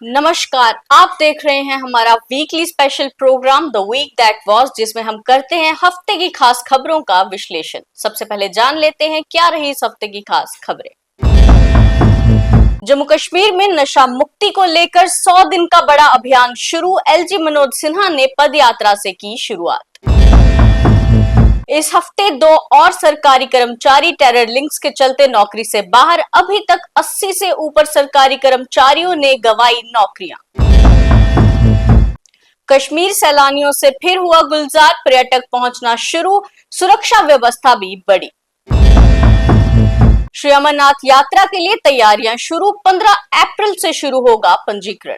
नमस्कार, आप देख रहे हैं हमारा weekly special program the week that was, जिसमें हम करते हैं हफ्ते की खास खबरों का विश्लेषण। सबसे पहले जान लेते हैं क्या रही इस हफ्ते की खास खबरें। जम्मू कश्मीर में नशा मुक्ति को लेकर 100 दिन का बड़ा अभियान शुरू। एलजी मनोज सिन्हा ने पद यात्रा से की शुरुआत। इस हफ्ते दो और सरकारी कर्मचारी टेरर लिंक्स के चलते नौकरी से बाहर। अभी तक 80 से ऊपर सरकारी कर्मचारियों ने गंवाई नौकरियां। कश्मीर सैलानियों से फिर हुआ गुलजार, पर्यटक पहुंचना शुरू, सुरक्षा व्यवस्था भी बढ़ी। श्री अमरनाथ यात्रा के लिए तैयारियां शुरू, 15 अप्रैल से शुरू होगा पंजीकरण।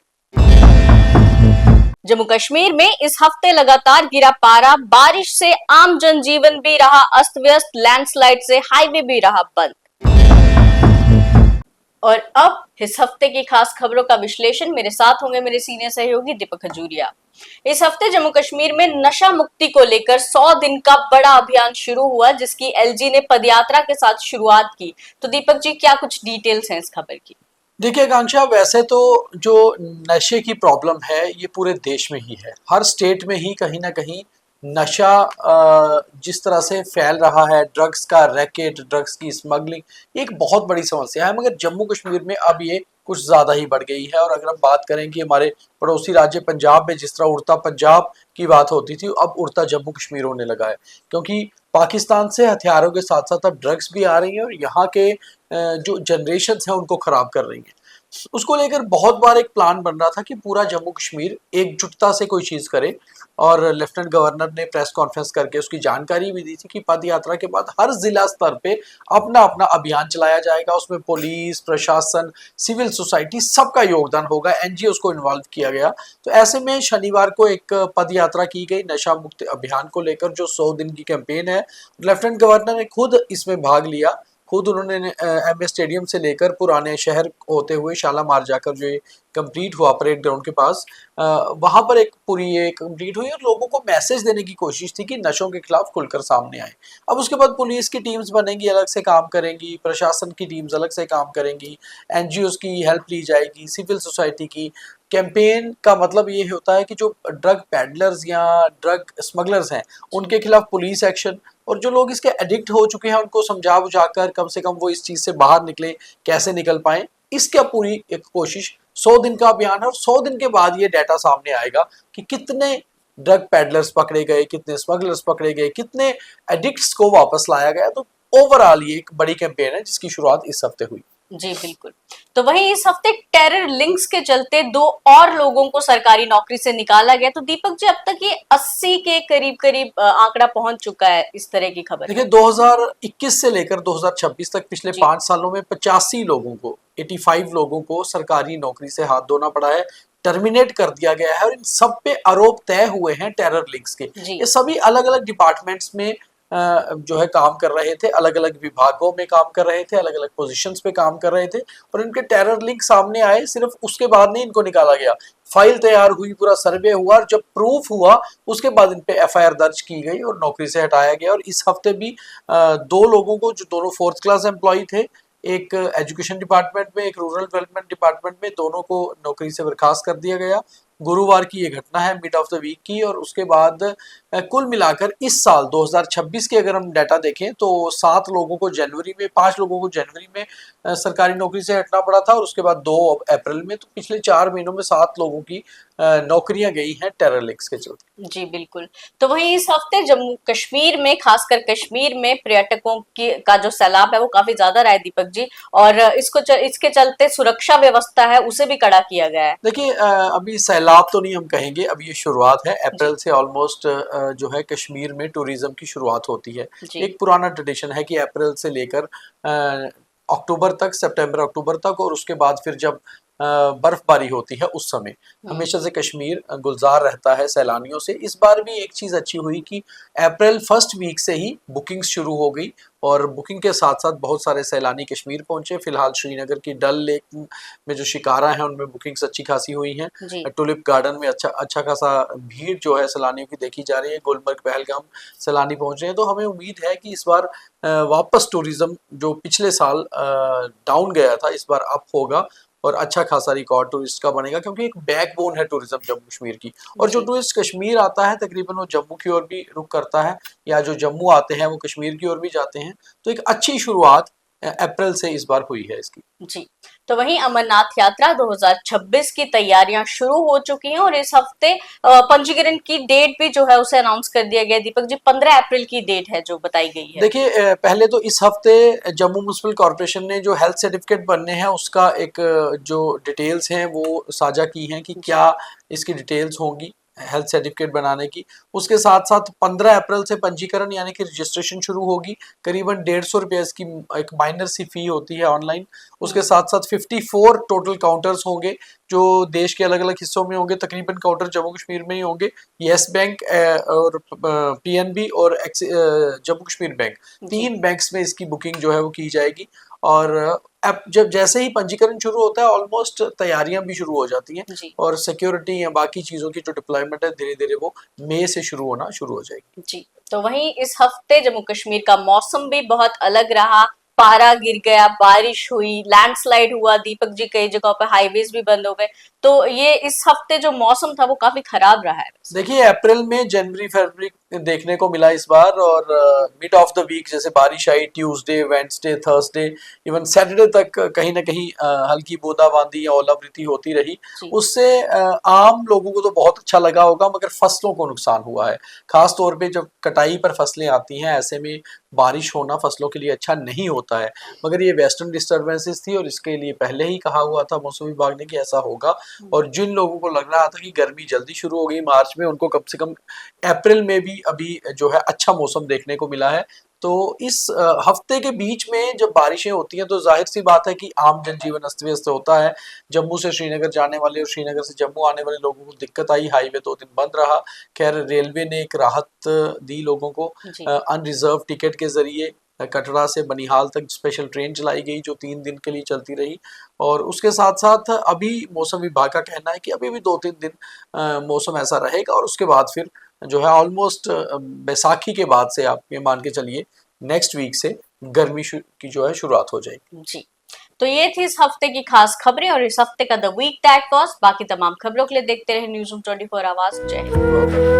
जम्मू कश्मीर में इस हफ्ते लगातार गिरा पारा, बारिश से आम जनजीवन भी रहा अस्त व्यस्त, लैंडस्लाइड से हाईवे भी रहा बंद। और अब इस हफ्ते की खास खबरों का विश्लेषण मेरे साथ होंगे मेरे सीनियर सहयोगी दीपक खजूरिया। इस हफ्ते जम्मू कश्मीर में नशा मुक्ति को लेकर 100 दिन का बड़ा अभियान शुरू हुआ, जिसकी एलजी ने पदयात्रा के साथ शुरुआत की। तो दीपक जी, क्या कुछ डिटेल्स हैं इस खबर की? देखिए आकांक्षा, वैसे तो जो नशे की प्रॉब्लम है ये पूरे देश में ही है। हर स्टेट में ही कहीं ना कहीं नशा जिस तरह से फैल रहा है, ड्रग्स का रैकेट, ड्रग्स की स्मगलिंग एक बहुत बड़ी समस्या है। मगर जम्मू कश्मीर में अब ये कुछ ज़्यादा ही बढ़ गई है। और अगर हम बात करें कि हमारे पड़ोसी राज्य पंजाब में जिस तरह उड़ता पंजाब की बात होती थी, अब उड़ता जम्मू कश्मीर होने लगा है। क्योंकि पाकिस्तान से हथियारों के साथ साथ अब ड्रग्स भी आ रही हैं और यहाँ के जो जनरेशन हैं उनको ख़राब कर रही हैं। उसको लेकर बहुत बार एक प्लान बन रहा था कि पूरा जम्मू कश्मीर एकजुटता से कोई चीज़ करे। और लेफ्टिनेंट गवर्नर ने प्रेस कॉन्फ्रेंस करके उसकी जानकारी भी दी थी कि पद यात्रा के बाद हर जिला स्तर पे अपना अपना अभियान चलाया जाएगा। उसमें पुलिस प्रशासन, सिविल सोसाइटी, सबका योगदान होगा। एनजीओ को इन्वॉल्व किया गया। तो ऐसे में शनिवार को एक पद यात्रा की गई नशा मुक्त अभियान को लेकर, जो 100 दिन की कैंपेन है। लेफ्टिनेंट गवर्नर ने खुद इसमें भाग लिया। खुद उन्होंने एमए स्टेडियम से लेकर पुराने शहर होते हुए शालामार जाकर जो ये कंप्लीट हुआ परेड ग्राउंड के पास, वहां पर एक पूरी ये कंप्लीट हुई और लोगों को मैसेज देने की कोशिश थी कि नशों के खिलाफ खुलकर सामने आए। अब उसके बाद पुलिस की टीम्स बनेंगी, अलग से काम करेंगी, प्रशासन की टीम्स अलग से काम करेंगी, एनजीओज की हेल्प ली जाएगी, सिविल सोसाइटी की। कैंपेन का मतलब ये होता है कि जो ड्रग पैडलर्स या ड्रग स्मगलर्स हैं उनके खिलाफ पुलिस एक्शन, और जो लोग इसके एडिक्ट हो चुके हैं उनको समझा बुझाकर कम से कम वो इस चीज़ से बाहर निकले, कैसे निकल पाएं, इसका पूरी एक कोशिश 100 दिन का अभियान है। और 100 दिन के बाद ये डाटा सामने आएगा कि कितने ड्रग पैडलर्स पकड़े गए, कितने स्मगलर्स पकड़े गए, कितने एडिक्ट्स को वापस लाया गया। तो ओवरऑल ये एक बड़ी कैंपेन है जिसकी शुरुआत इस हफ्ते हुई। जी बिल्कुल। तो वहीं इस हफ्ते टेरर लिंक्स के चलते दो और लोगों को सरकारी नौकरी से निकाला गया। तो दीपक जी, अब तक ये 80 के करीब करीब आंकड़ा पहुंच चुका है इस तरह की खबर। देखिए 2021 से लेकर 2026 तक पिछले 5 सालों में 85 लोगों को, 85 लोगों को सरकारी नौकरी से हाथ धोना पड़ा है, टर्मिनेट कर दिया गया है। और इन सब पे आरोप तय हुए हैं टेरर लिंक्स के। ये सभी अलग अलग डिपार्टमेंट्स में जो है काम कर रहे थे, अलग अलग विभागों में काम कर रहे थे, अलग अलग पोजीशंस पे काम कर रहे थे। और इनके टेरर लिंक सामने आए, सिर्फ उसके बाद नहीं इनको निकाला गया। फाइल तैयार हुई, पूरा सर्वे हुआ, और जब प्रूफ हुआ उसके बाद इन पे एफआईआर दर्ज की गई और नौकरी से हटाया गया। और इस हफ्ते भी 2 लोगों को, जो दोनों 4th क्लास एम्प्लॉय थे, एक एजुकेशन डिपार्टमेंट में, एक रूरल डेवलपमेंट डिपार्टमेंट में, दोनों को नौकरी से बर्खास्त कर दिया गया। गुरुवार की ये घटना है, मिड ऑफ द वीक की। और उसके बाद कुल मिलाकर इस साल 2026 के अगर हम डाटा देखें तो 7 लोगों को जनवरी में, 5 लोगों को जनवरी में सरकारी नौकरी से हटना पड़ा था, और उसके बाद 2 अप्रैल में। तो पिछले 4 महीनों में 7 लोगों की नौकरियां गई हैं टेरर लिंक्स के चलते। जी बिल्कुल। तो वहीं इस हफ्ते जम्मू कश्मीर में, खासकर कश्मीर में पर्यटकों की का जो सैलाब है वो काफी ज्यादा रहा है दीपक जी। और इसके चलते सुरक्षा व्यवस्था है उसे भी कड़ा किया गया है। देखिए अभी सैलाब तो नहीं हम कहेंगे, अभी ये शुरुआत है। अप्रैल से ऑलमोस्ट जो है कश्मीर में टूरिज्म की शुरुआत होती है। एक पुराना ट्रेडिशन है कि अप्रैल से लेकर अक्टूबर तक, सितंबर अक्टूबर तक, और उसके बाद फिर जब बर्फबारी होती है उस समय हमेशा से कश्मीर गुलजार रहता है सैलानियों से। इस बार भी एक चीज़ अच्छी हुई कि अप्रैल फर्स्ट वीक से ही बुकिंग शुरू हो गई, और बुकिंग के साथ साथ बहुत सारे सैलानी कश्मीर पहुंचे। फिलहाल श्रीनगर की डल लेक में जो शिकारा है उनमें बुकिंग्स अच्छी खासी हुई हैं। टुलिप गार्डन में अच्छा खासा भीड़ जो है सैलानियों की देखी जा रही है। गुलमर्ग पहलगाम सैलानी पहुंच रहे हैं। तो हमें उम्मीद है कि इस बार वापस टूरिज्म जो पिछले साल डाउन गया था, इस बार अप होगा। और अच्छा खासा रिकॉर्ड टूरिस्ट का बनेगा, क्योंकि एक बैकबोन है टूरिज्म जम्मू कश्मीर की। और जो जी टूरिस्ट कश्मीर आता है तकरीबन वो जम्मू की ओर भी रुख करता है, या जो जम्मू आते हैं वो कश्मीर की ओर भी जाते हैं। तो एक अच्छी शुरुआत अप्रैल से इस बार हुई है इसकी। जी। तो वहीं अमरनाथ यात्रा 2026 की तैयारियां शुरू हो चुकी हैं और इस हफ्ते पंजीकरण की डेट भी जो है उसे अनाउंस कर दिया गया। दीपक जी, 15 अप्रैल की डेट है जो बताई गई है। देखिए, पहले तो इस हफ्ते जम्मू म्युनिसिपल कॉरपोरेशन ने जो हेल्थ सर्टिफिकेट बनने हैं उसका एक जो डिटेल्स हैं वो साझा की हैं कि जी क्या इसकी डिटेल्स होंगी हेल्थ सर्टिफिकेट बनाने की। उसके साथ साथ 15 अप्रैल से पंजीकरण यानी कि रजिस्ट्रेशन शुरू होगी। करीबन 150 रुपये इसकी एक माइनर सी फी होती है ऑनलाइन। उसके साथ साथ 54 टोटल काउंटर्स होंगे जो देश के अलग अलग हिस्सों में होंगे। तकरीबन काउंटर जम्मू कश्मीर में ही होंगे। येस बैंक और पीएनबी और जम्मू कश्मीर बैंक, जी तीन बैंक्स में इसकी बुकिंग जो है वो की जाएगी। और अब जब जैसे ही पंजीकरण शुरू होता है ऑलमोस्ट तैयारियां भी शुरू हो जाती हैं, जी और सिक्योरिटी या बाकी चीज़ों की जो डिप्लॉयमेंट है धीरे धीरे वो मई से शुरू होना शुरू हो जाएगी। जी। तो वहीं इस हफ्ते जम्मू कश्मीर का मौसम भी बहुत अलग रहा। पारा गिर गया, बारिश हुई, लैंडस्लाइड हुआ। दीपक जी, कई जगहों पर हाईवेज भी बंद हो गए। तो ये इस हफ्ते जो मौसम था वो काफी खराब रहा है वैसे। देखिए, अप्रैल में जनवरी फरवरी देखने को मिला इस बार, और मिड ऑफ द वीक जैसे बारिश आई, Tuesday Wednesday Thursday even Saturday तक कहीं ना कहीं हल्की बूंदाबांदी या ओलावृष्टि होती रही। जी उससे आम लोगों को तो बहुत अच्छा लगा होगा, मगर फसलों को नुकसान हुआ है। खास तौर पे जब कटाई पर फसलें आती हैं ऐसे में बारिश होना फसलों के लिए अच्छा नहीं होता है। मगर ये वेस्टर्न डिस्टर्बेंसेस थी और इसके लिए पहले ही कहा हुआ था मौसम विभाग ने कि ऐसा होगा। और जिन लोगों को लग रहा था कि गर्मी जल्दी शुरू हो गई मार्च में, उनको कम से कम अप्रैल में भी अभी जो है अच्छा मौसम देखने को मिला है। तो इस हफ्ते के बीच में जब बारिशें होती हैं तो जाहिर सी बात है कि आम जनजीवन अस्त व्यस्त होता है। जम्मू से श्रीनगर जाने वाले और श्रीनगर से जम्मू आने वाले लोगों को दिक्कत आई। हाईवे 2 दिन बंद रहा। खैर, रेलवे ने एक राहत दी लोगों को। जी अनरिजर्व टिकट के जरिए कटरा से बनिहाल तक स्पेशल ट्रेन चलाई गई जो 3 दिन के लिए चलती रही। और उसके साथ साथ अभी मौसम विभाग का कहना है कि अभी भी 2-3 दिन मौसम ऐसा रहेगा, और उसके बाद फिर जो है ऑलमोस्ट बैसाखी के बाद से आप ये मान के चलिए नेक्स्ट वीक से गर्मी की जो है शुरुआत हो जाएगी। जी। तो ये थी इस हफ्ते की खास खबरें और इस हफ्ते का द वीक दैट वाज। बाकी तमाम खबरों के लिए देखते रहे न्यूज़ रूम 24 आवाज। जय हिंद।